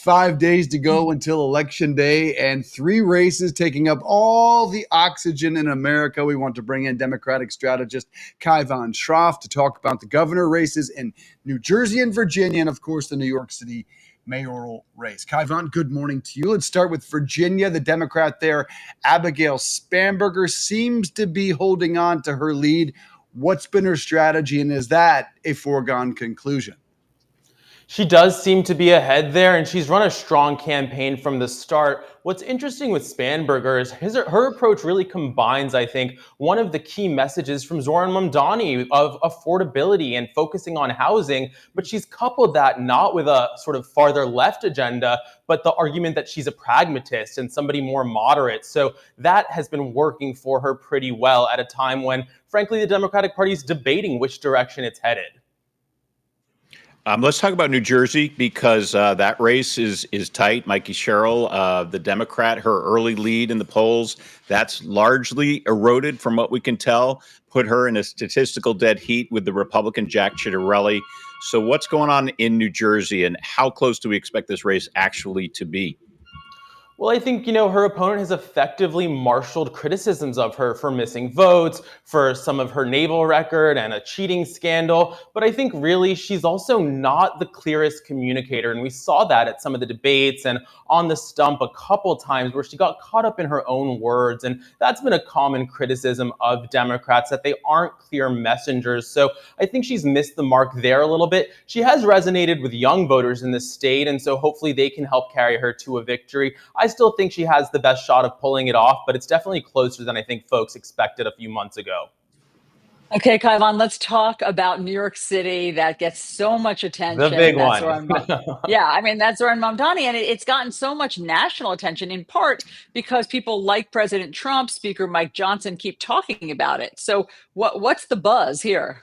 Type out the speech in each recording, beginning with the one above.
5 days to go until Election Day, and three races taking up all the oxygen in America. We want to bring in Democratic strategist Kaivan Shroff to talk about the governor races in New Jersey and Virginia, and of course, the New York City mayoral race. Kaivan, good morning to you. Let's start with Virginia. The Democrat there, Abigail Spanberger, seems to be holding on to her lead. What's been her strategy, and is that a foregone conclusion? She does seem to be ahead there, and she's run a strong campaign from the start. What's interesting with Spanberger is her approach really combines, I think, one of the key messages from Zoran Mamdani of affordability and focusing on housing, but she's coupled that not with a sort of farther left agenda, but the argument that she's a pragmatist and somebody more moderate. So that has been working for her pretty well at a time when, frankly, the Democratic Party is debating which direction it's headed. Let's talk about New Jersey because that race is tight. Mikey Sherrill, the Democrat, her early lead in the polls, that's largely eroded from what we can tell, put her in a statistical dead heat with the Republican Jack Ciattarelli. So what's going on in New Jersey, and how close do we expect this race actually to be? Well, I think, her opponent has effectively marshaled criticisms of her for missing votes, for some of her naval record and a cheating scandal. But I think really she's also not the clearest communicator. And we saw that at some of the debates and on the stump a couple times where she got caught up in her own words. And that's been a common criticism of Democrats, that they aren't clear messengers. So I think she's missed the mark there a little bit. She has resonated with young voters in the state, and so hopefully they can help carry her to a victory. I still think she has the best shot of pulling it off, but it's definitely closer than I think folks expected a few months ago. Okay, Kaivan, let's talk about New York City. That gets so much The attention. big That's one. that's Zoran Mamdani, and it's gotten so much national attention in part because people like President Trump, Speaker Mike Johnson keep talking about it. So what's the buzz here?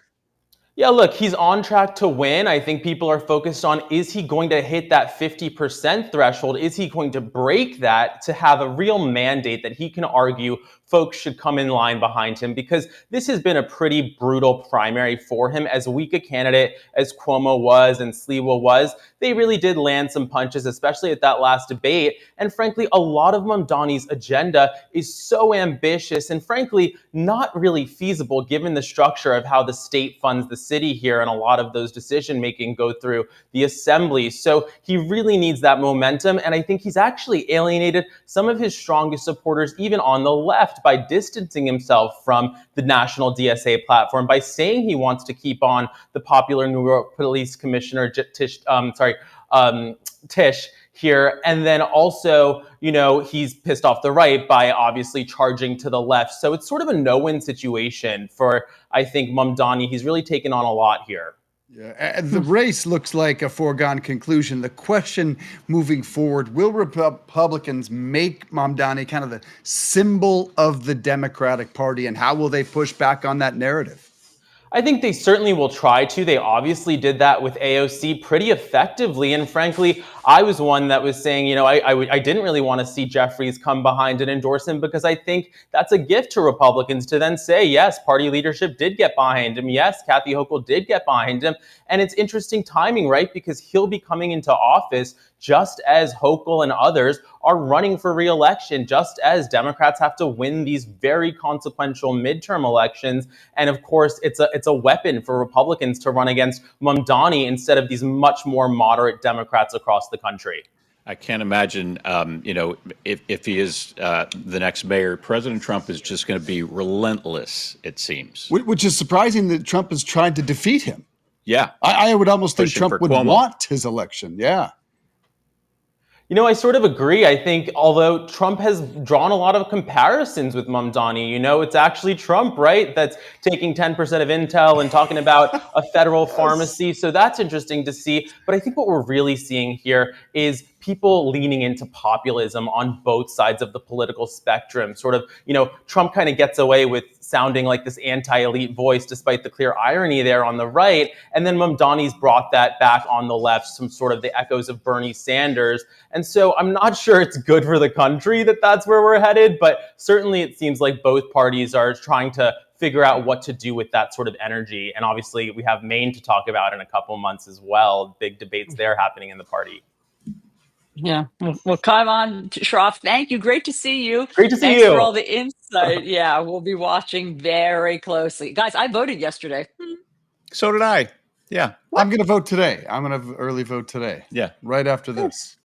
Yeah, look, he's on track to win. I think people are focused on, is he going to hit that 50% threshold? Is he going to break that to have a real mandate that he can argue folks should come in line behind him? Because this has been a pretty brutal primary for him. As weak a candidate as Cuomo was and Sliwa was, they really did land some punches, especially at that last debate. And frankly, a lot of Mamdani's agenda is so ambitious and frankly, not really feasible given the structure of how the state funds the city here, and a lot of those decision making go through the assembly. So he really needs that momentum, and I think he's actually alienated some of his strongest supporters even on the left by distancing himself from the national DSA platform, by saying he wants to keep on the popular New York Police Commissioner Tisch here. And then also, he's pissed off the right by obviously charging to the left. So it's sort of a no-win situation for, I think, Mamdani. He's really taken on a lot here. Yeah, the race looks like a foregone conclusion. The question moving forward, will Republicans make Mamdani kind of the symbol of the Democratic Party, and how will they push back on that narrative? I think they certainly will try to. They obviously did that with AOC pretty effectively. And frankly, I was one that was saying, I didn't really want to see Jeffries come behind and endorse him, because I think that's a gift to Republicans to then say, yes, party leadership did get behind him. Yes, Kathy Hochul did get behind him. And it's interesting timing, right? Because he'll be coming into office just as Hochul and others are running for re-election, just as Democrats have to win these very consequential midterm elections. And of course, it's a weapon for Republicans to run against Mamdani instead of these much more moderate Democrats across the country. I can't imagine, if he is the next mayor, President Trump is just going to be relentless, it seems. Which is surprising that Trump has tried to defeat him. Yeah. I would almost think Pushing Trump for would Cuomo. want his election. Yeah. I sort of agree. I think although Trump has drawn a lot of comparisons with Mamdani, it's actually Trump, right, that's taking 10% of Intel and talking about a federal pharmacy. So that's interesting to see. But I think what we're really seeing here is people leaning into populism on both sides of the political spectrum. Sort of, Trump kind of gets away with sounding like this anti-elite voice, despite the clear irony there on the right. And then Mamdani's brought that back on the left, some sort of the echoes of Bernie Sanders. And so I'm not sure it's good for the country that that's where we're headed, but certainly it seems like both parties are trying to figure out what to do with that sort of energy. And obviously we have Maine to talk about in a couple months as well. Big debates there happening in the party. Yeah. Well, Kaivan Shroff, thank you. Great to see you. Great to see Thanks for you. all the insight. Yeah, we'll be watching very closely. Guys, I voted yesterday. So did I. Yeah. I'm going to vote today. I'm going to early vote today. Yeah. Right after Good. this.